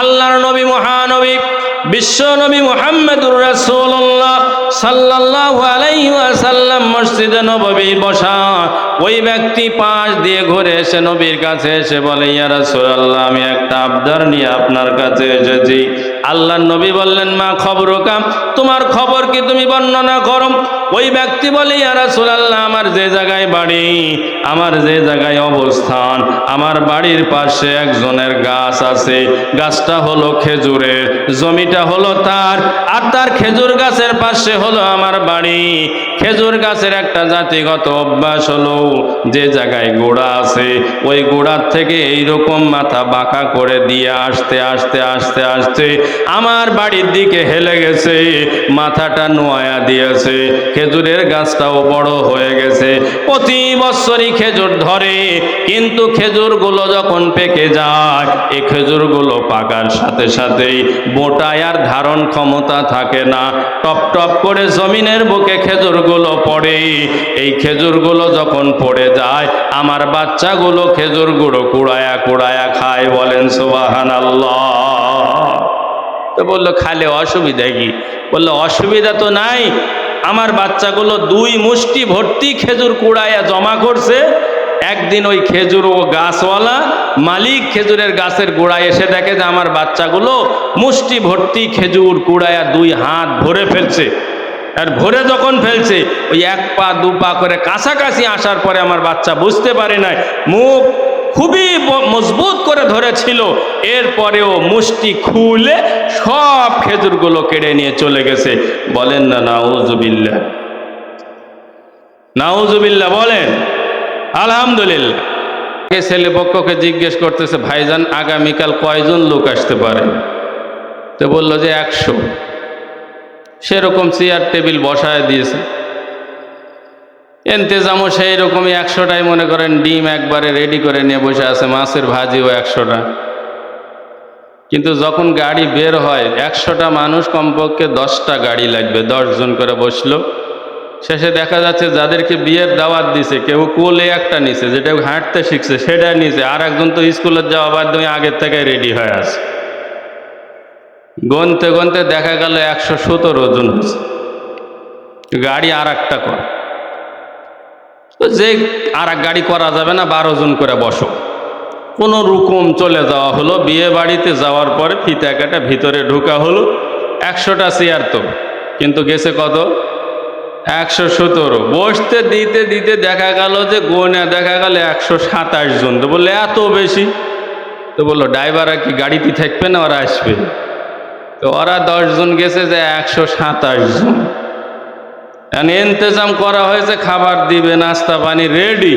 আল্লাহর নবী মহানবী বিশ্ব নবী মুহাম্মদুর রাসূলুল্লাহ সাল্লাল্লাহু আলাইহি ওয়াসাল্লাম মসজিদে নববী বসা। ওই ব্যক্তি পাশ দিয়ে ঘুরে এসে নবীর কাছে এসে বলে, ইয়া রাসূলুল্লাহ, আমি একটা আবদার নিয়ে আপনার কাছে এসেছি। আল্লাহর নবী বললেন, মা খবরুকা, তোমার খবর কি, তুমি বর্ণনা করো। ওই ব্যক্তি বলে, ইয়া রাসূলুল্লাহ, আমার যে জায়গায় বাড়ি, আমার যে জায়গায় অবস্থান, আমার বাড়ির পাশে একজনের গাছ আছে। গাছটা হলো খেজুরের, জমিটা হলো তার, আর তার খেজুর গাছের পাশে হলো আমার বাড়ি। খেজুর গাছের একটা জাতিগত অভ্যাস হলো, যে জায়গায় গোড়া আছে ওই গোড়ার থেকে এইরকম মাথা বাঁকা করে দিয়ে আস্তে আস্তে আস্তে আস্তে আমার বাড়ির দিকে হেলে গেছে, মাথাটা নোয়া দিয়েছে। খেজুরের গাছটাও বড় হয়ে গেছে, প্রতি বছরই খেজুর ধরে, কিন্তু খেজুরগুলো যখন পেকে যায়, এই খেজুরগুলো পাকার সাথে সাথেই মোটায় আর ধারণ ক্ষমতা থাকে না, টপ টপ করে জমিনের বুকে খেজুরগুলো পড়ে। এই খেজুরগুলো যখন পড়ে যায়, আমার বাচ্চাগুলো খেজুরগুলো কুড়ায়া কুড়ায়া খায়। বলেন সুবহানাল্লাহ। তো বললো, খালে অসুবিধা কি? বললো, অসুবিধা তো নাই, আমার বাচ্চাগুলো 2 মুষ্টি ভর্তি খেজুর কুড়ায়া জমা করছে। একদিন ওই খেজুর ও গাছওয়ালা মালিক খেজুরের গাছের গোড়ায় এসে দেখে যে আমার বাচ্চাগুলো মুষ্টি ভর্তি খেজুর কুড়ায়া 2 হাত ভরে ফেলছে। আর ভরে যখন ফেলছে, ওই 1 পা 2 পা করে কাছাকাছি আসার পরে আমার বাচ্চা বুঝতে পারে নাই, মুখ খুবই মজবুত করে ধরেছিল, এরপরেও মুষ্টি খুলে সব খেজুরগুলো কেড়ে নিয়ে চলে গেছে। বলেন না নাউজুবিল্লাহ, নাউজুবিল্লাহ বলেন আলহামদুলিল্লাহ। ছেলে পক্ষকে জিজ্ঞেস করতেছে, ভাইজান আগামীকাল কয়জন লোক আসতে পারে? তো বললো যে 100। সেরকম চেয়ার টেবিল বসায় দিয়েছে, ইন্তেজামও সেই রকমই। 100টাই মনে করেন ডিম একবারে রেডি করে নিয়ে বসে আছে, মাছের ভাজিও 100টা। কিন্তু যখন গাড়ি বের হয়, 100টা মানুষ কমপক্ষে 10টা গাড়ি লাগবে, 10 জন করে বসলো। শেষে দেখা যাচ্ছে যাদেরকে বিয়ের দাওয়াত দিছে, কেউ কোলে একটা নিছে, যেটা হাঁটতে শিখছে সেটা নিছে, আর একজন তো স্কুলে যাওয়া বাদ দিয়ে আগের থেকে রেডি হয়ে আছে। গনতে গনতে দেখা গেল 117 জন হচ্ছে। গাড়ি আর একটা কর, তো যে আর এক গাড়ি করা যাবে না, 12 জন করে বসো। কোনো রকম চলে যাওয়া হলো। বিয়ে বাড়িতে যাওয়ার পরে ফিতা কাটা ভিতরে ঢোকা হলো। 100টা চেয়ার তো, কিন্তু গেছে কত? 117। বসতে দিতে দিতে দেখা গেল যে গোনা দেখা গেল 127 জন। তো বললে এত বেশি? তো বললো, ড্রাইভাররা কি গাড়িতে থাকবে না, ওরা আসবে? তো ওরা 10 জন গেছে, যে 127 জন। ইন্তেজাম করা হয়েছে, খাবার দিবে, নাস্তা পানি রেডি।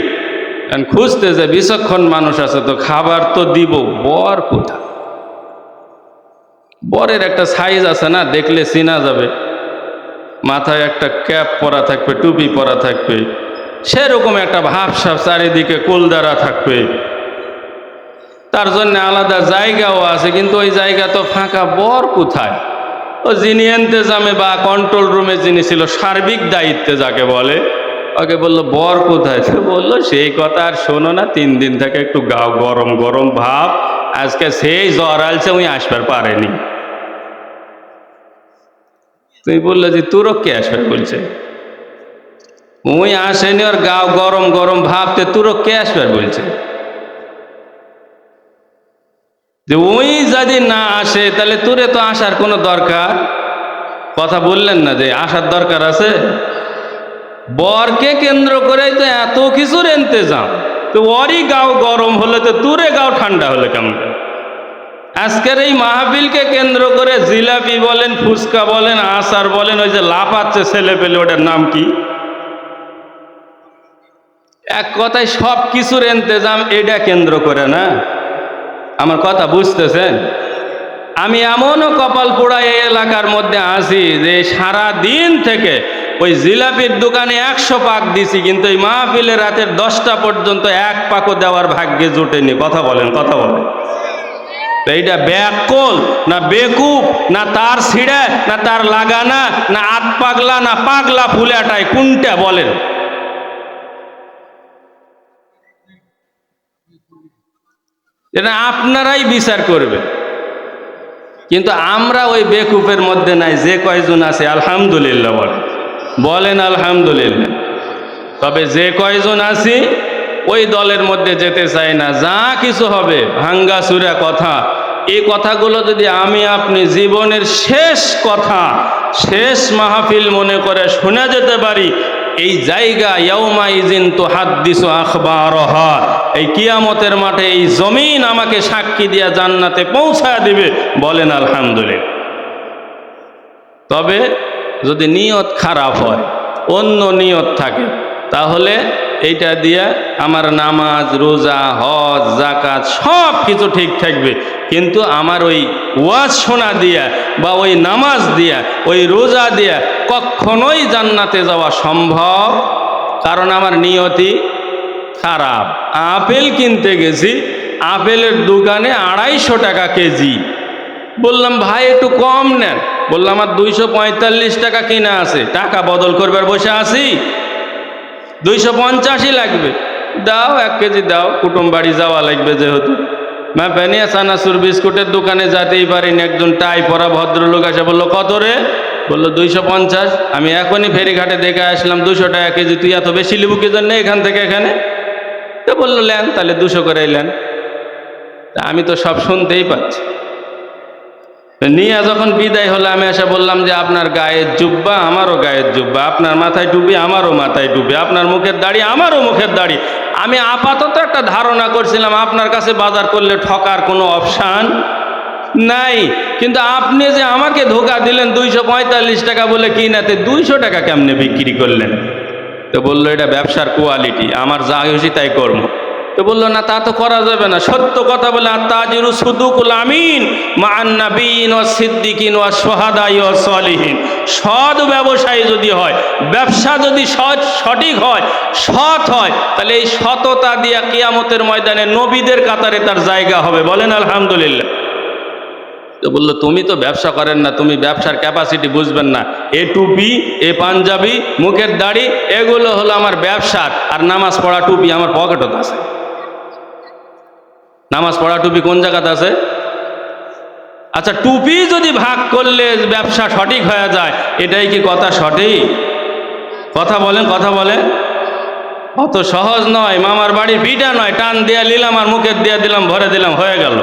খুঁজতে যে বিচক্ষণ মানুষ আছে, তো খাবার তো দিব, বর কোথা? বরের একটা সাইজ আছে না, দেখলে চেনা যাবে। মাথায় একটা ক্যাপ পরা থাকবে, টুপি পরা থাকবে, সেরকম একটা ভাবসাব, চারিদিকে কুলদারা থাকবে। তার জন্য আলাদা জায়গাও আছে, কিন্তু ওই জায়গা তো ফাঁকা। বর কোথায়? ও যিনি ইন্তেজামে বা কন্ট্রোল রুমে যিনি ছিল, সার্বিক দায়িত্বে যাকে বলে, ওকে বললো, বর কোথায়? সে বললো, সেই কথা আর শোনো না, 3 দিন থেকে একটু গাও গরম গরম ভাব, আজকে সেই জ্বর আলছে, উনি আসবার পারেনি। তুই বললো যে তোর কে আসবে বলছে, উই আসেনি, ওর গাও গরম গরম ভাবতে তোর কে আসবে বলছে। যে ওই যদি না আসে, তাহলে তোরে তো আসার কোনো দরকার, কথা বললেন না যে আসার দরকার আছে? বরকে কেন্দ্র করে তো এত কিছুর ইন্তেজাম, তো ওরই গাও গরম হলে তো তোরে গাও ঠান্ডা হলে কেমন? আজকের এই মাহফিলকে কেন্দ্র করে জিলাপি বলেন, ফুচকা বলেন, আচার বলেন, ওই যে লাফাচ্ছে ছেলে পেলে, ওটার নাম কি? এক কথায় সব কিছুর ইন্তেজাম এটা কেন্দ্র করে না। আমার কথা বুঝতেছেন? আমি এমনও কপাল পোড়া এই এলাকার মধ্যে আছি যে সারা দিন থেকে ওই জিলাপির দোকানে 100 পাক দিছি, কিন্তু এই মাহফিলের রাতের 10টা পর্যন্ত 1 পাকও দেওয়ার ভাগ্যে জোটেনি। কথা বলেন, কথা বলেন। এইটা ব্যাকল না বেকুব, না তার ছিঁড়ে, না তার লাগানা, না আত পাগলা, না পাগলা ফুলাটাই, কোনটা বলেন? এটা আপনারাই বিচার করবেন। কিন্তু আমরা ওই বেকুফের মধ্যে নাই, যে কয়জন আছে আলহামদুলিল্লাহ বলেন আলহামদুলিল্লাহ। তবে যে কয়জন আছি ওই দলের মধ্যে যেতে চাই না। যা কিছু হবে ভাঙ্গাচুরা কথা, এই কথাগুলো যদি আমি আপনি জীবনের শেষ কথা, শেষ মাহফিল মনে করে শুনে যেতে পারি, এই জায়গা ইয়াউমা ইজিন তুহাদ্দিসু আখবারহা, এই কিয়ামতের মাঠে এই জমিন আমাকে সাক্ষী দিয়া জান্নাতে পৌঁছায় দিবে, বলেন আলহামদুলিল্লাহ। তবে যদি নিয়ত খারাপ হয়, অন্য নিয়ত থাকে, তাহলে এইটা দিয়া আমার নামাজ, রোজা, হজ, যাকাত সব কিছু ঠিক থাকবে, কিন্তু আমার ওই ওয়াজ শোনা দিয়া বা ওই নামাজ দিয়া, ওই রোজা দিয়া কখনোই জান্নাতে যাওয়া সম্ভব, কারণ আমার নিয়তি খারাপ। আপেল কিনতে গেছি, আপেলের দোকানে 250 টাকা কেজি। বললাম ভাই একটু কম নেন, বললাম আমার 245 টাকা কিনা আছে, টাকা বদল করবার বসে আছি, 250ই লাগবে, দাও 1 কেজি দাও, কুটুম বাড়ি যাওয়া লাগবে যেহেতু। বেনিয়া চানাচুর বিস্কুটের দোকানে যেতেই পারিনি, একজন টাই পরা ভদ্রলোক এসে বললো কত রে, বললো 250। আমি এখনই ফেরিঘাটে দেখে আসলাম 200 টাকা কেজি, তুই এত বেশি লিবু কি জন্য এখান থেকে এখানে? তো বললো নেন তাহলে 200 করে নেন। আমি তো সব শুনতেই পাচ্ছি। নিয়ে যখন বিদায় হলো, আমি এসে বললাম যে আপনার গায়ের জুব্বা আমারও গায়ের জুব্বা, আপনার মাথায় টুপি আমারও মাথায় টুপি, আপনার মুখের দাড়ি আমারও মুখের দাড়ি। আমি আপাতত একটা ধারণা করছিলাম আপনার কাছে বাজার করলে ঠকার কোনো অপশান নাই, কিন্তু আপনি যে আমাকে ধোকা দিলেন 245 টাকা বলে কিনাতে 200 টাকা কেমনে বিক্রি করলেন? তো বললো এটা ব্যবসার কোয়ালিটি, আমার যা খুশি তাই কর্ম। তো বললো না তা তো করা যাবে না, সত্য কথা বলে আত্তাজিরু সুদুকুল আমিন মান নাবিয়িন ওয়াস সিদ্দিকিন ওয়াস শুহাদাই ওয়াস সলিহিন। সৎ ব্যবসায়ী যদি হয়, ব্যবসা যদি সঠিক হয়, সৎ হয়, তাহলে এই সততা দিয়া কিয়ামতের ময়দানে নবীদের কাতারে তার জায়গা হবে, বলেন আলহামদুলিল্লাহ। তো বললো তুমি তো ব্যবসা করেন না, তুমি ব্যবসার ক্যাপাসিটি বুঝবেন না, এ টুপি, এ পাঞ্জাবি, মুখের দাড়ি, এগুলো হলো আমার ব্যবসার, আর নামাজ পড়া টুপি আমার পকেটত আছে। নামাজ পড়া টুপি কোন জায়গাতে আছে? আচ্ছা, টুপি যদি ভাগ করলে ব্যবসা সঠিক হয়ে যায়, এটাই কি কথা সঠিক? কথা বলেন, কথা বলেন। অত সহজ নয়, মামার বাড়ির পিঠা নয়, টান দিয়া নিলাম আর মুখের দিয়া দিলাম, ভরে দিলাম, হয়ে গেল।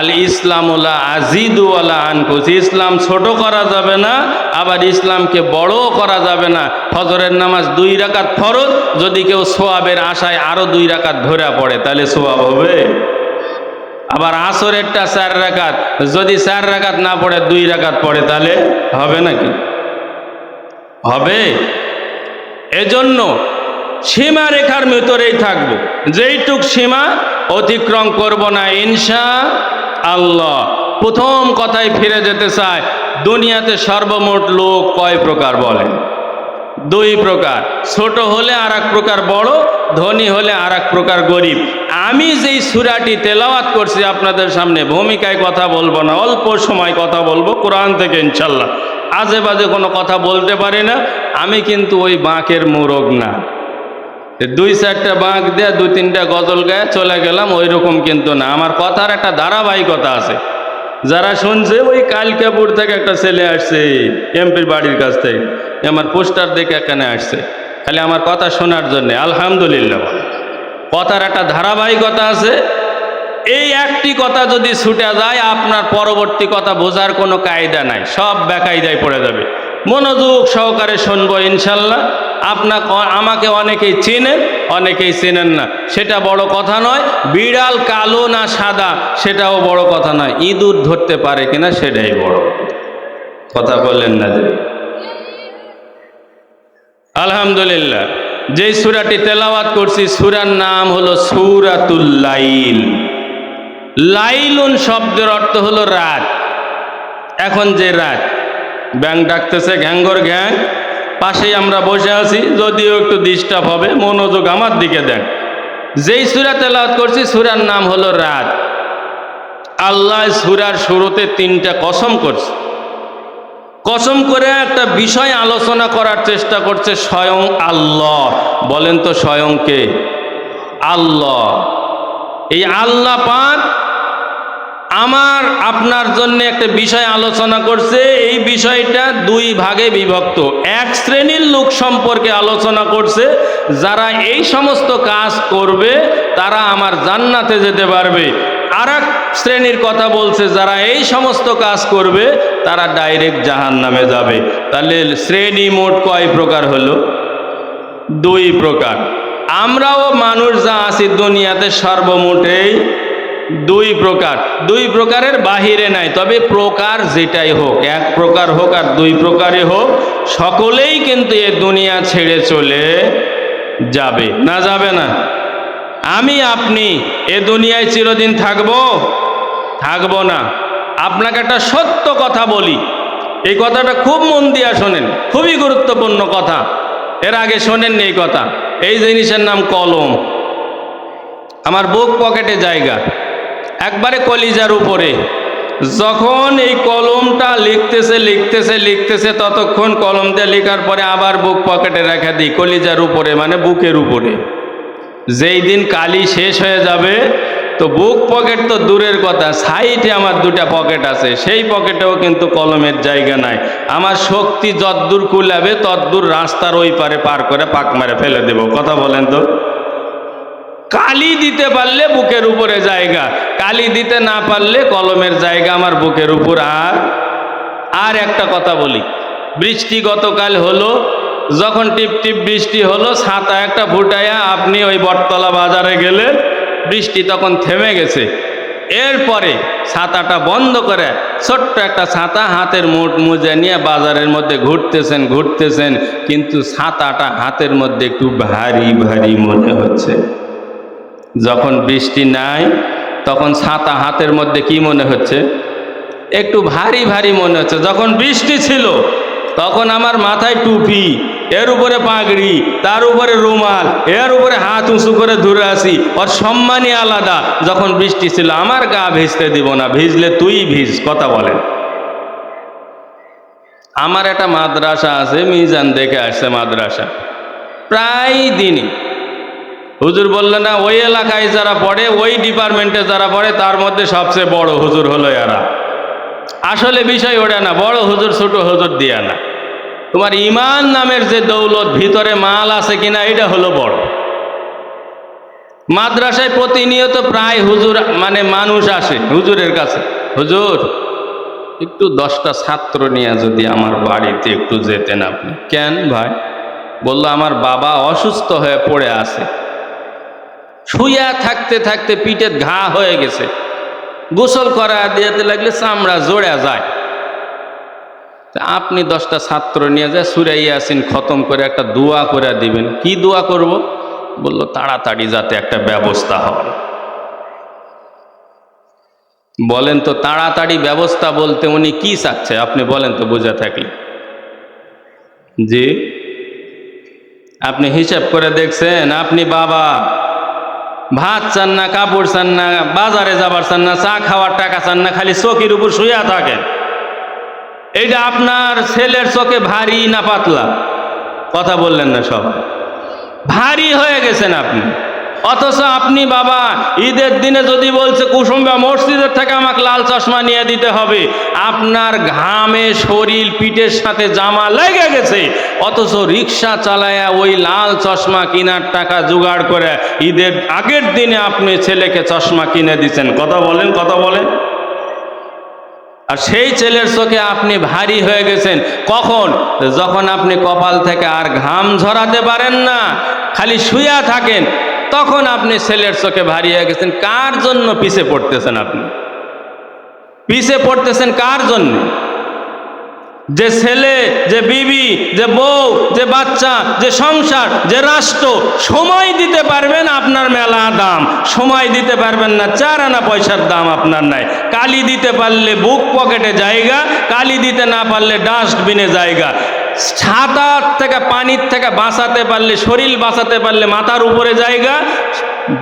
আল ইসলামুল্লাহ আজিদু ওয়ালা আনকুস, ইসলাম ছোট করা যাবে না, আবার ইসলামকে বড় করা যাবে না। ফজরের নামাজ 2 রাকাত ফরজ, যদি কেউ সোয়াবের আশায় আরো 2 রাকাত ধরে পড়ে তাহলে সোয়াব হবে। আবার আসরেরটা 4 রাকাত, যদি 4 রাকাত না পড়ে 2 রাকাত পড়ে তাহলে হবে নাকি? হবে। এজন্য সীমা রেখার ভিতরেই থাকবো, যেইটুক সীমা অতিক্রম করব না ইনশাআল্লাহ। প্রথম কথায় ফিরে যেতে চায়, দুনিয়াতে সর্বমোট লোক কয় প্রকার বলেন? 2 প্রকার, ছোট হলে আর এক প্রকার বড়, ধনী হলে আর এক প্রকার গরিব। আমি যেই সূরাটি তেলাওয়াত করছি আপনাদের সামনে, ভূমিকায় কথা বলবো না, অল্প সময় কথা বলবো কোরআন থেকে ইনশাল্লাহ। আজে বাজে কোনো কথা বলতে পারি না, আমি কিন্তু ওই বাঁকের মোরগ না, 2-4টা বাঁক দেয়া 2-3টা গজল গায়ে চলে গেলাম, ওই রকম কিন্তু না। আমার কথার একটা ধারাবাহিকতা আছে। যারা শুনছে, ওই কালকাপুর থেকে একটা ছেলে আসছে এমপির বাড়ির কাছ থেকে, আমার পোস্টার দেখে এখানে আসছে খালি আমার কথা শোনার জন্যে। আলহামদুলিল্লাহ, কথার একটা ধারাবাহিকতা আছে। এই একটি কথা যদি ছুটে যায়, আপনার পরবর্তী কথা বোঝার কোনো কায়দা নাই, সব বেকায়দায় পড়ে যাবে। মনোযোগ সহকারে শুনবো ইনশাল্লাহ। আমাকে অনেকেই চেনেন, অনেকেই চেনেন না, সেটা বড় কথা নয়। বিড়াল কালো না সাদা সেটাও বড় কথা নয়, ইঁদুর ধরতে পারে কিনা সেটাই বড় কথা। বললেন না যে আলহামদুলিল্লাহ। যেই সূরাটি তেলাওয়াত করছি, সূরার নাম হলো সূরাতুল লাইল। লাইলুন শব্দের অর্থ হলো রাত। এখন যে রাত, ব্যাং ডাকতেছে ঘ্যাঙ্গর ঘ্যাং, পাশেই আমরা বসে আছি, যদিও একটু ডিস্টার্ব হবে, মনোযোগ আমার দিকে দেন। যেই সূরা তেলাওয়াত করছি, সূরার নাম হলো রাত। আল্লাহ সূরার শুরুতে 3টা কসম করছে। কসম করে একটা বিষয় আলোচনা করার চেষ্টা করছে, স্বয়ং আল্লাহ। বলেন তো স্বয়ং কে? আল্লাহ। এই আল্লাহ পাক আমার আপনার জন্য একটা বিষয় আলোচনা করছে, এই বিষয়টা দুই ভাগে বিভক্ত। এক শ্রেণীর লোক সম্পর্কে আলোচনা করছে, যারা এই সমস্ত কাজ করবে তারা আমার জান্নাতে যেতে পারবে। আর এক শ্রেণীর কথা বলছে, যারা এই সমস্ত কাজ করবে তারা ডাইরেক্ট জাহান্নামে যাবে। তাহলে শ্রেণী মোট কয় প্রকার হলো? দুই প্রকার। আমরাও মানুষ যা আছি দুনিয়াতে সর্বমোটেই দুই প্রকার, দুই প্রকারের বাহিরে নাই। তবে প্রকার যেটাই হোক, এক প্রকার হোক আর দুই প্রকারই হোক, সকলেই কিন্তু এ দুনিয়া ছেড়ে চলে যাবে। না যাবে না? আমি আপনি এ দুনিয়ায় চিরদিন থাকবো না। আপনাকে একটা সত্য কথা বলি, এই কথাটা খুব মন দিয়া শোনেন, খুবই গুরুত্বপূর্ণ কথা। এর আগে শোনেননি এই কথা। এই জিনিসের নাম কলম। আমার বুক পকেটে জায়গা, একবারে কলিজার উপরে। যখন এই কলমটা লিখতেছে ততক্ষণ কলম দিয়ে লেখার পরে আবার বুক পকেটে রেখে দিই, কলিজার উপরে মানে বুকের উপরে। যেই দিন কালি শেষ হয়ে যাবে তো বুক পকেট তো দূরের কথা, সাইডে আমার দুটা পকেট আছে, সেই পকেটেও কিন্তু কলমের জায়গা নাই। আমার শক্তি যদ্দূর কুলাবে তদ্দূর রাস্তার ওই পারে পার করে পাক মারে ফেলে দেব। কথা বলেন তো? কালি দিতে পারলে বুকের উপরে জায়গা, কালি দিতে না পারলে কলমের জায়গা আমার বুকের উপর। আর একটা কথা বলি, বৃষ্টি গতকাল হলো, যখন টিপ টিপ বৃষ্টি হলো, ছাতা একটা ফুটাইয়া আপনি ওই বটতলা বাজারে গেলেন, বৃষ্টি তখন থেমে গেছে। এরপরে ছাতাটা বন্ধ করে ছোট্ট একটা ছাতা হাতের মোজা নিয়ে বাজারের মধ্যে ঘুরতেছেন, কিন্তু ছাতাটা হাতের মধ্যে একটু ভারী ভারী মনে হচ্ছে। যখন বৃষ্টি নাই তখন ছাতা হাতের মধ্যে কি মনে হচ্ছে? একটু ভারী ভারী মনে হচ্ছে। যখন বৃষ্টি ছিল তখন আমার মাথায় টুপি, এর উপরে পাগড়ি, তার উপরে রুমাল, এর উপরে হাত উঁচু করে ধরে আসি, ওর সম্মানই আলাদা। যখন বৃষ্টি ছিল আমার গা ভিজতে দিব না, ভিজলে তুই ভিজ। কথা বলেন। আমার একটা মাদ্রাসা আছে, মিজান দেখে আসছে মাদ্রাসা, প্রায় দিনই হুজুর বললে না, ওই এলাকায় যারা পড়ে, ওই ডিপার্টমেন্টে যারা পড়ে, তার মধ্যে সবচেয়ে বড় হুজুর হলো এরা। আসলে বিষয় ওটা না, বড় হুজুর ছোট হুজুর দিয়া না, তোমার ইমান নামের যে দৌলত, ভিতরে মাল আছে কিনা, এটা হলো বড়। মাদ্রাসায় প্রতিনিয়ত প্রায় হুজুর মানে মানুষ আসে হুজুরের কাছে, হুজুর একটু 10টা ছাত্র নিয়ে যদি আমার বাড়িতে একটু যেতেন আপনি। কেন ভাই? বললো আমার বাবা অসুস্থ হয়ে পড়ে আছে, শুইয়া থাকতে থাকতে পিঠে ঘা হয়ে গেছে, গোসল করা দিতে লাগলে চামড়া জোড়া যায়। আপনি 10টা ছাত্র নিয়ে যায় সূরা ইয়াসিন খতম করে একটা দোয়া করে দিবেন। কি দোয়া করব? বলল তাড়াতাড়ি যাতে একটা ব্যবস্থা হয়। বলেন তো, তাড়াতাড়ি ব্যবস্থা বলতে উনি কি চাচ্ছে আপনি বলেন তো, বুঝা থাকলে। জি, আপনি হিসাব করে দেখছেন? আপনি বাবা, ভাত চান না, কাপড় চান না, বাজারে যাবার চান না, চা খাওয়ার টাকা চান না, খালি চোখের উপর শুয়ে থাকেন। এইটা আপনার ছেলের চোখে ভারী না পাতলা? কথা বললেন না, সব ভারী হয়ে গেছেন আপনি। অথচ আপনি বাবা ঈদের দিনে যদি বলছে কুসুম্বা মসজিদের থেকে আমাকে লাল চশমা নিয়ে দিতে হবে, আপনার ঘামে শরীর পিঠের সাথে জামা লেগে গেছে, অথচ রিক্সা চালায়া ওই লাল চশমা কেনার টাকা জোগাড় করে ঈদের আগের দিনে আপনি ছেলেকে চশমা কিনে দিচ্ছেন। কথা বলেন, কথা বলেন। আর সেই ছেলের চোখে আপনি ভারী হয়ে গেছেন কখন? যখন আপনি কপাল থেকে আর ঘাম ঝরাতে পারেন না, খালি শুয়া থাকেন, তখন আপনি ছেলের চোখে ভারী হয়ে গেছেন। কার জন্য পিছে পড়তেছেন আপনি? পিছে পড়তেছেন কার জন্য? যে ছেলে, যে বিবি, যে বউ, যে বাচ্চা, যে সংসার, যে রাষ্ট্র সময় দিতে পারবেন আপনার মেলা দাম, সময় দিতে পারবেন না 4 আনা পয়সার দাম আপনার নাই। কালি দিতে পারলে বুক পকেটে জায়গা, কালি দিতে না পারলে ডাস্টবিনে জায়গা। ছাতার থেকে পানির থেকে বাঁচাতে পারলে, শরীর বাঁচাতে পারলে মাথার উপরে জায়গা,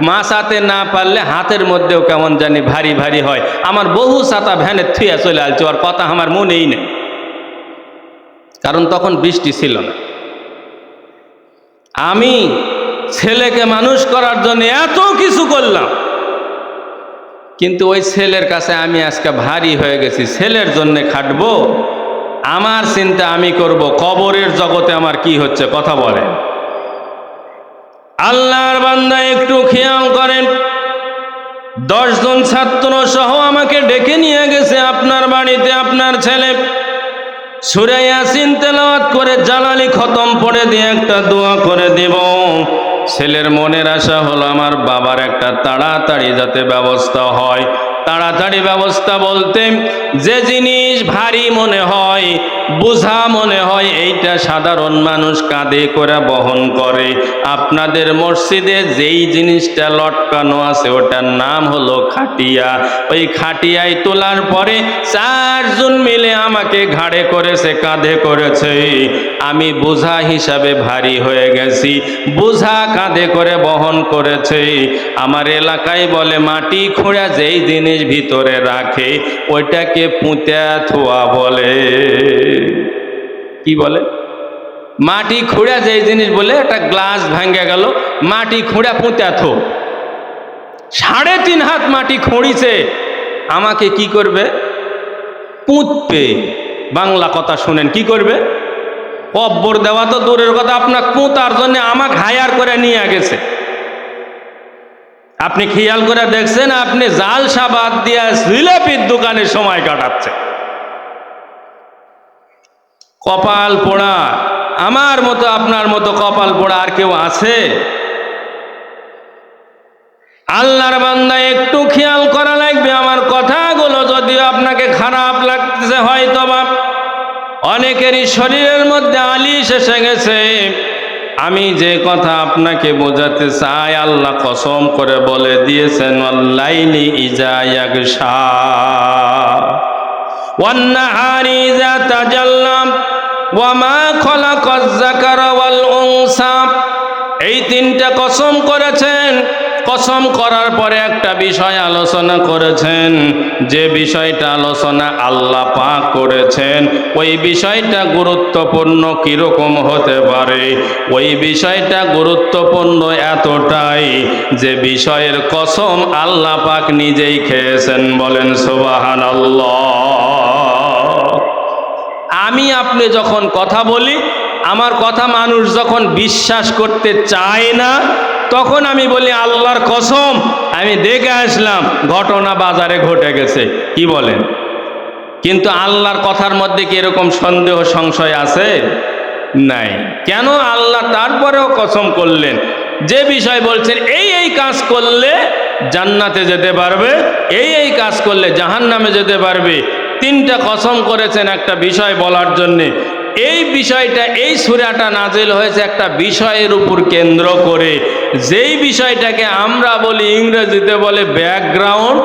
বাঁচাতে না পারলে হাতের মধ্যেও কেমন জানি ভারী ভারী হয়। আমার বহু ছাতা ভ্যানে থুয়া চলে আসছে, ওর কথা আমার মনেই নেই, কারণ তখন বৃষ্টি ছিল না। আমি ছেলেকে মানুষ করার জন্য এত কিছু করলাম, কিন্তু ওই ছেলের কাছে আমি আজকে ভারী হয়ে গেছি, ছেলের জন্যে খাটবো, আমার চিন্তা আমি করব, কবরের জগতে আমার কি হচ্ছে, কথা বলেন। আল্লাহর বান্দা একটু খেয়াল করেন, 10 জন ছাত্র সহ আমাকে ডেকে নিয়ে গেছে আপনার বাড়িতে, আপনার ছেলে সূরা ইয়াসিন তেলাওয়াত করে জালালি খতম পড়ে দিয়ে একটা দোয়া করে দেব। ছেলের মনের আশা হলো আমার বাবার একটা তাড়াতাড়ি যাতে ব্যবস্থা হয়। তাড়াতাড়ি ব্যবস্থা বলতে যে জিনিস ভারী মনে হয়, বোঝা মনে হয়, এইটা সাধারণ মানুষ কাঁধে করে বহন করে। আপনাদের মসজিদে যেই জিনিসটা লটকানো আছে ওটার নাম হলো খাটিয়া। ওই খাটিয়ায় তোলার পরে 4 জন মিলে আমাকে ঘাড়ে করেছে, কাঁধে করেছে। আমি বোঝা হিসাবে ভারী হয়ে গেছি, বোঝা কাঁধে করে বহন করেছে। আমার এলাকায় বলে মাটি খোঁড়া যেই জিনিস ভিতরে রাখে ওইটাকে পুঁতা থোয়া বলে। কি বলে? মাটি খুঁড়া যেই জিনিস বলে, একটা গ্লাস ভাঙ্গে গেল, মাটি খুঁড়া পুঁতা থো। 3.5 হাত মাটি খুঁড়িছে, আমাকে কি করবে? পুঁতবে। বাংলা কথা শুনেন, কি করবে? কব্বর দেওয়া তো দূরের কথা, আপনার পুঁতার জন্য আমাকে হায়ার করে নিয়ে গেছে। আপনি খেয়াল করে দেখছেন, আপনি জালসা বাদ দিয়া জিলাপির দোকানে সময় কাটাচ্ছে। কপাল পোড়া, আমার মতো আপনার মতো কপাল পোড়া আর কেউ আছে? আল্লাহর বান্দা একটু খেয়াল করা লাগবে আমার কথাগুলো, যদিও আপনাকে খারাপ লাগতেছে হয়তো বা। অনেকেরই শরীরের মধ্যে আলিশ এসে গেছে। আমি যে কথা আপনাকে বোঝাতে চাই, আল্লাহ কসম করে বলে দিয়েছেন, ওয়াল্লাইলি ইজা ইয়াগশা ওয়ান নাহারি ইজা তাজাল্লা ওয়া মা খালাকাজ যাকারা ওয়াল উনসা। এই 3টা কসম করেছেন। কসম করার পরে একটা বিষয় আলোচনা করেছেন, যে বিষয়টা আলোচনা আল্লাহ পাক করেছেন ওই বিষয়টা গুরুত্বপূর্ণ কিরকম হতে পারে? ওই বিষয়টা গুরুত্বপূর্ণ এতটাই যে বিষয়ের কসম আল্লাহ পাক নিজেই খেয়েছেন। বলেন সুবহানাল্লাহ। আমি আপনি যখন কথা বলি, আমার কথা মানুষ যখন বিশ্বাস করতে চায় না, তখন আমি বলি আল্লাহর কসম আমি দেখে আসলাম, ঘটনা বাজারে ঘটে গেছে। কি বলেন? কিন্তু আল্লাহর কথার মধ্যে কি এরকম সন্দেহ সংশয় আছে? নাই। কেন আল্লাহ তারপরেও কসম করলেন? যে বিষয় বলছেন এই কাজ করলে জান্নাতে যেতে পারবে, এই কাজ করলে জাহান্নামে যেতে পারবে, 3টা কসম করেছেন একটা বিষয় বলার জন্যে। এই বিষয়টা, এই সূরাটা নাজিল হয়েছে একটা বিষয়ের উপর কেন্দ্র করে, যেই বিষয়টাকে আমরা বলি, ইংরেজিতে বলে ব্যাকগ্রাউন্ড,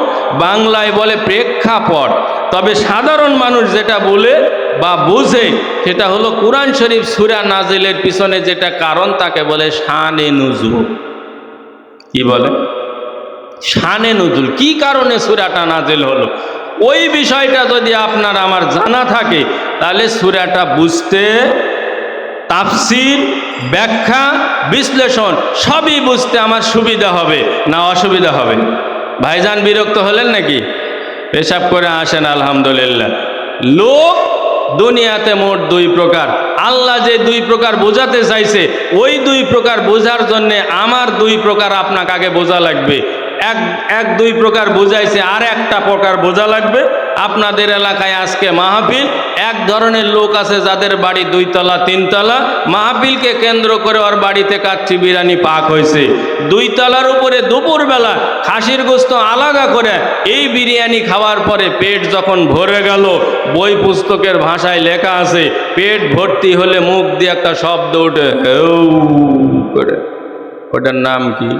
বাংলায় বলে প্রেক্ষাপট। তবে সাধারণ মানুষ যেটা বলে বা বুঝে সেটা হলো কুরআন শরীফ সূরা নাজিলের পিছনে যেটা কারণ তাকে বলে শানে নুজুল। কি বলে? শানে নুজুল। কি কারণে সূরাটা নাজিল হলো, ওই বিষয়টা যদি আপনার আমার জানা থাকে, তাহলে সূরাটা বুঝতে, তাফসীর, ব্যাখ্যা, বিশ্লেষণ সবই বুঝতে আমার সুবিধা হবে না অসুবিধা হবে? ভাইজান বিরক্ত হলেন নাকি? পেশাব করে আসেন। আলহামদুলিল্লাহ। লোক দুনিয়াতে মোট 2 প্রকার। আল্লাহ যে 2 প্রকার বোঝাতে চাইছে, ওই 2 প্রকার বোঝার জন্যে আমার 2 প্রকার আপনাকে আগে বোঝা লাগবে। এক 2 প্রকার বুঝাইছে, আর একটা প্রকার বোঝা লাগবে। আপনাদের এলাকায় আজকে মাহফিল, এক ধরনের লোক আছে যাদের বাড়ি 2 তলা 3 তলা, মাহফিলকে কেন্দ্র করে ওর বাড়িতে কাচ্চি বিরিয়ানি পাক হয়েছে। 2 তলার উপরে দুপুরবেলা খাসির গোস্ত আলাদা করে এই বিরিয়ানি খাওয়ার পরে পেট যখন ভরে গেল, বই পুস্তকের ভাষায় লেখা আছে পেট ভর্তি হলে মুখ দিয়ে একটা শব্দ ওঠে, হেউ করে। ওটার নাম কি?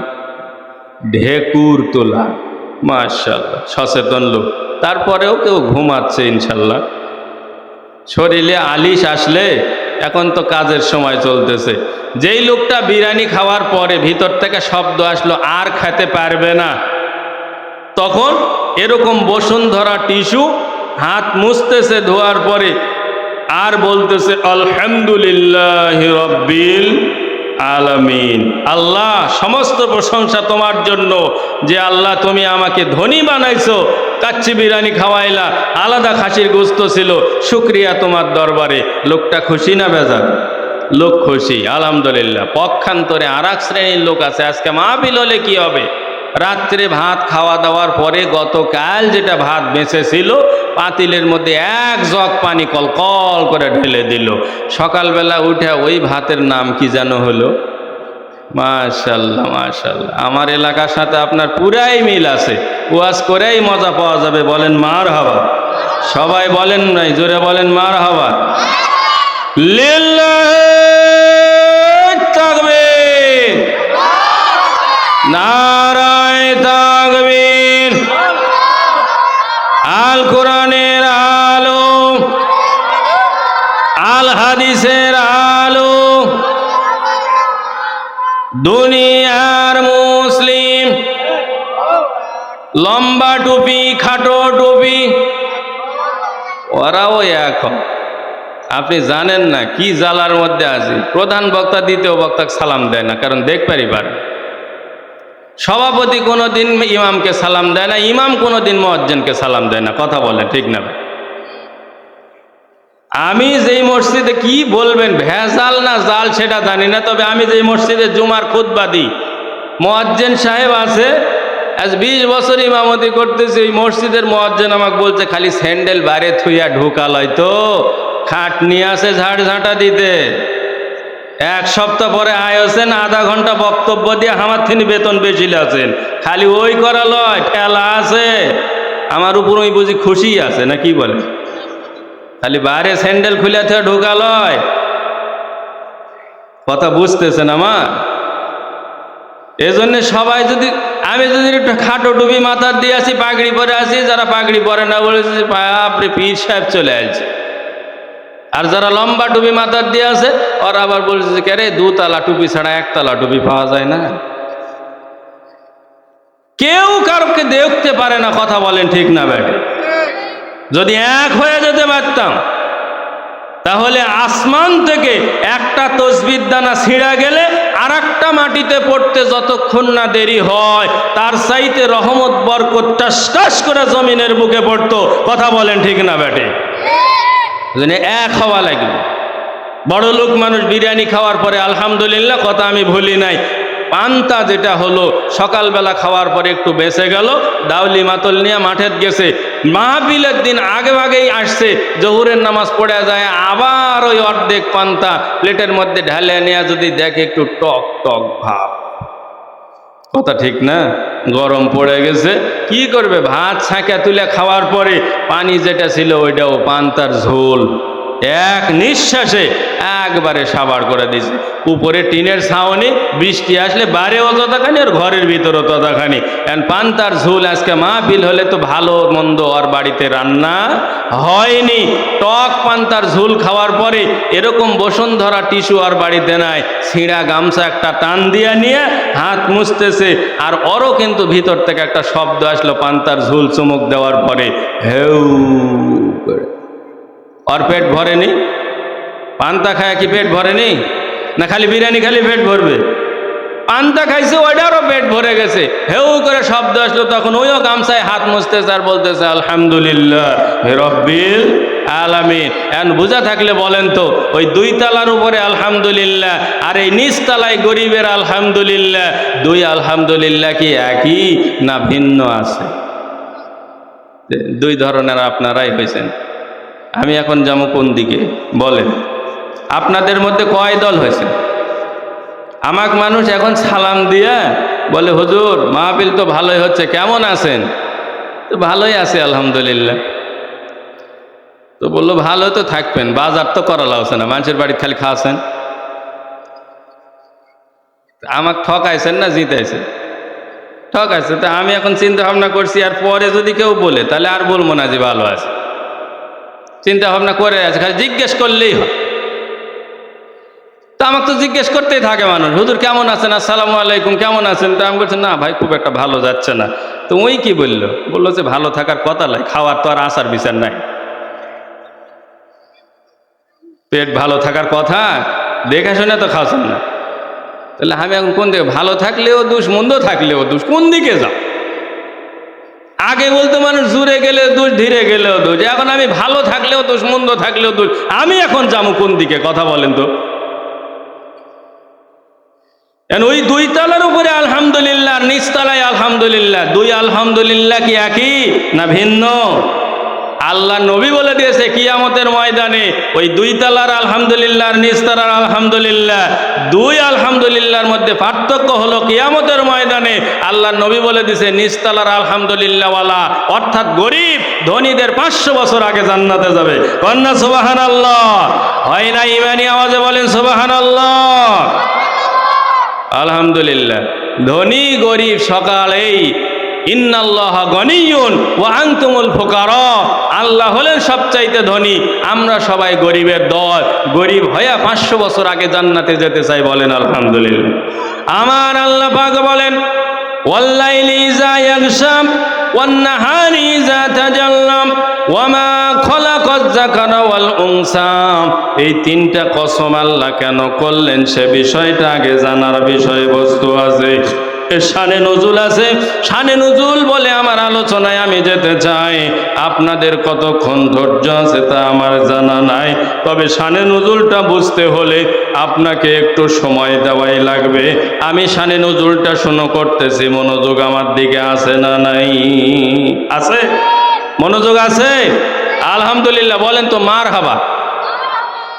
ঢেকুর তোলা। মাশাআল্লাহ, সচেতন লোক। তারপরেও কেউ ঘুমাচ্ছে ইনশাল্লাহ। শরীরে আলিশ আসলে, এখন তো কাজের সময় চলতেছে, যেই লোকটা বিরিয়ানি খাওয়ার পরে ভিতর থেকে শব্দ আসলো আর খেতে পারবে না, তখন এরকম বসুন্ধরা টিস্যু হাত মুছতেছে ধোয়ার পরে, আর বলতেছে আলহামদুলিল্লাহি রাব্বিল আলামিন। আল্লাহ সমস্ত প্রশংসা তোমার জন্য যে আল্লাহ তুমি আমাকে ধনী বানাইছো, কাচ্চি বিরিয়ানি খাওয়াইলা, আলাদা খাসির গোস্ত ছিল, শুকরিয়া তোমার দরবারে। লোকটা খুশি না বেজার? লোক খুশি, আলহামদুলিল্লাহ। পক্ষান্তরে আর এক শ্রেণীর লোক আছে, আজকে মাহফিল হলে কি হবে, রাত্রে ভাত খাওয়া দাওয়ার পরে গতকাল যেটা ভাত বেঁচে ছিল পাতিলের মধ্যে এক জগ পানি কলকল করে ঢেলে দিল। সকালবেলা উঠে ওই ভাতের নাম কি যেন হলো? মাশাআল্লাহ মাশাআল্লাহ। আমার এলাকার সাথে আপনার পুরাই মিল আছে, ওয়াজ করেই মজা পাওয়া যাবে। বলেন মারহাবা। সবাই বলেন নাই, জোরে বলেন মারহাবা। লিল্লাহি তাকবীর, নারায়ে তাকবীর। আল কোরআনের আলো, আল হাদিসের আলো, দুনিয়ার মুসলিম। লম্বা টুপি খাটো টুপি ওরাও এখন, আপনি জানেন না কি জ্বালার মধ্যে আছে। প্রধান বক্তা দ্বিতীয় বক্তাকে সালাম দেয় না, কারণ দেখতে পারে। সভাপতি কোনোদিন ইমামকে সালাম দেয় না, ইমাম কোনোদিন মুয়াজ্জিনকে সালাম দেয় না। কথা বলেন ঠিক না? আমি যেই মসজিদে, কি বলবেন ভেজাল না জাল সেটা জানি না, তবে আমি যেই মসজিদে জুমার খুতবা দিই, মুয়াজ্জিন সাহেব আছে, আজ 20 বছর ইমামতি করতেছি। ওই মসজিদের মুয়াজ্জিন আমাকে বলছে খালি স্যান্ডেল বাইরে থুইয়া ঢুকালয় তো, খাট নিয়ে আসে ঝাড় ঝাঁটা দিতে। এক সপ্তাহ পরে আয়োছেন, আধা ঘন্টা বক্তব্য দিয়ে আমার তিনি বেতন বেশি আছেন, খালি ওই করা লয়, ঠেলা আছে আমার উপর। ওই বুঝি খুশি আছে না কি বলে? খালি বাইরে স্যান্ডেল খুলে থেকে ঢোকালয়। কথা বুঝতেছেন আমার? এজন্য সবাই যদি, আমি যদি একটু খাটো টুপি মাথার দিয়ে আসি, পাগড়ি পরে আসি, যারা পাগড়ি পরে না বলেছে বাপরে পীর সাহেব চলে আসছে। আর যারা লম্বা টুপি মাথার দিয়ে আছে ওরা আবার বলছে কে রে, 2 তালা টুপি ছাড়া 1 তালা টুপি পাওয়া যায় না। কেউ কারোকে দেখতে পারে না। কথা বলেন ঠিক না বেটে? যদি এক হয়ে যেতে পারতাম তাহলে আসমান থেকে একটা তসবির দানা ছিঁড়া গেলে আর একটা মাটিতে পড়তে যতক্ষণ না দেরি হয়, তার চাইতে রহমত বরকত টাস টাস করে জমিনের বুকে পড়তো। কথা বলেন ঠিক না বেটে? এক হওয়া লাগবে। বড় লোক মানুষ বিরিয়ানি খাওয়ার পরে আলহামদুলিল্লাহ কথা আমি ভুলি নাই। পান্তা যেটা হলো সকালবেলা খাওয়ার পরে একটু বেঁচে গেল, দাউলি মাতল নিয়ে মাঠে গেছে, মাহফিলের দিন আগে আগেই আসছে, জহুরের নামাজ পড়ে যায়, আবার ওই অর্ধেক পান্তা প্লেটের মধ্যে ঢালে নিয়ে যদি দেখে একটু টক টক ভাব। কথা ঠিক না? গরম পড়ে গেছে, কি করবে? ভাত ছাঁকা তুলে খাওয়ার পরে পানি যেটা ছিল ওইটাও পান্তার ঝোল, এক নিঃশ্বাসে একবারে সাবার করে দিছে। উপরে টিনের ছাউনি, বৃষ্টি আসলে বারেও ততখানি আর ঘরের ভিতরও ততখানি। পান্তার ঝোল আজকে মাহফিল হলে তো ভালো মন্দ আর বাড়িতে রান্না হয়নি। টক পান্তার ঝোল খাওয়ার পরে এরকম বসুন্ধরা টিস্যু আর বাড়িতে নাই, ছিঁড়া গামছা একটা টান দিয়া নিয়ে হাত মুছতেছে। আর ওরও কিন্তু ভিতর থেকে একটা শব্দ আসলো পান্তার ঝোল চুমুক দেওয়ার পরে, হেউ করে। আর পেট ভরেনি? পান্তা খায় কি পেট ভরেনি? না খালি বিরিয়ানি খালি পেট ভরবে? পান্তা খাইছে ওইটারও পেট ভরে গেছে। হেউ করে শব্দ আসলো, তখন ওইও গামছায় হাত মুছতেছে আর বলতেছে আলহামদুলিল্লাহ রব্বিল আলামিন। এখন বোঝা থাকলে বলেন তো, ওই 2 তালার উপরে আলহামদুলিল্লাহ আর এই নিচ তালায় গরিবের আলহামদুলিল্লাহ, 2 আলহামদুলিল্লাহ কি একই না ভিন্ন আছে? 2 ধরনের আপনারাই হয়েছেন। আমি এখন যাবো কোন দিকে বলেন? আপনাদের মধ্যে কয় দল হয়েছে? আমাকে মানুষ এখন সালাম দিয়ে বলে হুজুর মাহফিল তো ভালোই হচ্ছে, কেমন আছেন? তো ভালোই আছে আলহামদুলিল্লাহ। তো বললো ভালো তো থাকবেন, বাজার তো করা লাগছে না, মানুষের বাড়ি খালি খাওয়াছেন। আমাকে ঠকাইছেন না জিতাইছেন? ঠকাইছে। তা আমি এখন চিন্তা ভাবনা করছি, আর পরে যদি কেউ বলে তাহলে আর বলবো না যে ভালো আছে। চিন্তা ভাবনা করে আছে, খালি জিজ্ঞেস করলেই হয়। তা আমাকে তো জিজ্ঞেস করতেই থাকে মানুষ, হুজুর কেমন আছেন, আসসালামু আলাইকুম, কেমন আছেন? তা আমি বলছি না ভাই খুব একটা ভালো যাচ্ছে না। তো ওই কি বললো যে ভালো থাকার কথা নয়, খাওয়ার তো আর আচার বিচার নাই। পেট ভালো থাকার কথা দেখে শুনে তো খাওয়াছেন না। তাহলে আমি এখন কোন দিকে, ভালো থাকলেও দোষ মন্দ থাকলেও দোষ, কোন দিকে যাও? আগে বলতো মানুষ জুড়ে গেলেও দোষ ধীরে গেলেও দোষ, এখন আমি ভালো থাকলেও দোষ মন্দ থাকলেও দোষ, আমি এখন যাবো কোন দিকে? কথা বলেন তো। ওই দুই তলার উপরে আলহামদুলিল্লাহ, নিচতলায় আলহামদুলিল্লাহ, দুই আলহামদুলিল্লাহ কি একই না ভিন্ন? আল্লাহ নবী বলে দিয়েছে কিয়ামতের ময়দানে ওই দুই তলার আলহামদুলিল্লাহ আর নিচতলার আলহামদুলিল্লাহ, দুই আলহামদুলিল্লাহর মধ্যে পার্থক্য হলো কিয়ামতের ময়দানে আল্লাহ নবী বলে দিয়েছে নিচতলার আলহামদুলিল্লাহ ওয়ালা অর্থাৎ গরিব ধনীদের 500 বছর আগে জান্নাতে যাবে। কন্যা সুবহানাল্লাহ, হয় না? ইমানি আওয়াজে বলেন সুবহানাল্লাহ। আলহামদুলিল্লাহ। ধনী গরিব সকালেই ইন্নাল্লাহ গনিয়ুন ওয়া আনতুমুল ফুকারা, আল্লাহ হলেন সবচাইতে ধনী, আমরা সবাই গরিবের দল, গরিব হয়ে 500 বছর আগে জান্নাতে যেতে চাই। বলেন আলহামদুলিল্লাহ। আমার আল্লাহ পাক বলেন ওয়াল্লাইলি ইযা ইয়াগশাম ওয়ান নাহারি ইযা তাজাল্লাম ওয়া মা খালাকাজ যাকারা ওয়াল উনসা। এই তিনটা কসম আল্লাহ কেন করলেন সে বিষয়টা আগে জানার বিষয়বস্তু আছে, শানে নজুল আছে। শানে নজুল বলে আমার আলোচনায় আমি যেতে চাই। আপনাদের কতক্ষণ ধৈর্য আছে তা আমার জানা নাই, তবে শানে নজুলটা বুঝতে হলে আপনাকে একটু সময় দেওয়াই লাগবে। আমি শানে নজুলটা শুনো করতেছি, মনোযোগ আমার দিকে আছে না নাই? আছে? মনোযোগ আছে? আলহামদুলিল্লাহ বলেন তো মারহাবা।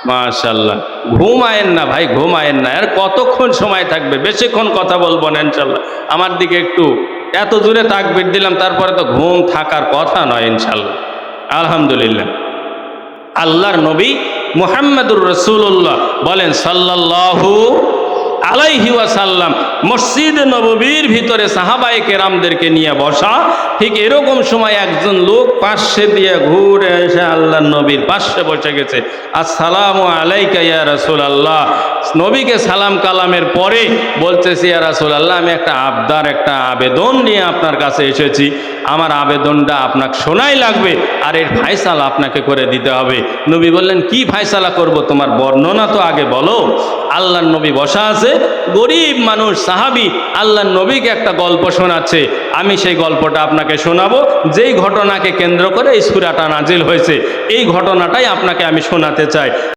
মাশাআল্লাহ। ঘুমায়েন না ভাই, ঘুমায়েন না। আর কতক্ষণ সময় থাকবে? বেশিক্ষণ কথা বলবো না ইনশাল্লাহ। আমার দিকে একটু, এত জোরে তাকবীর দিলাম, তারপরে তো ঘুম থাকার কথা নয় ইনশাল্লাহ। আলহামদুলিল্লাহ। আল্লাহর নবী মুহাম্মদুর রাসূলুল্লাহ বলেন সাল্লাল্লাহু আলাইহি ওয়াসাল্লাম মসজিদে নববীর ভিতরে সাহাবায়ে কেরামদেরকে নিয়ে বসা। ঠিক এরকম সময় একজন লোক পাশে দিয়ে ঘুরে এসে আল্লাহর নবীর পাশে বসে গেছে। আসসালামু আলাইকা ইয়া রাসূলুল্লাহ। নবীকে সালাম কালামের পরে বলতেছি ইয়া রাসূলুল্লাহ, আমি একটা আবদার, একটা আবেদন নিয়ে আপনার কাছে এসেছি। আমার আবেদনটা আপনাকে শোনাই লাগবে, আর এর ফায়সালা আপনাকে করে দিতে হবে। নবী বললেন কি ফায়সালা করব? তোমার বর্ণনা তো আগে বলো। আল্লাহর নবী বসা আছে, গরিব মানুষ সাহাবী আল্লাহর নবীকে একটা গল্প শোনাচ্ছে। আমি সেই গল্পটা আপনাকে শোনাবো, যেই ঘটনাকে কেন্দ্র করে এই সূরাটা নাজিল হয়েছে। এই ঘটনাটাই আপনাকে আমি শোনাতে চাই।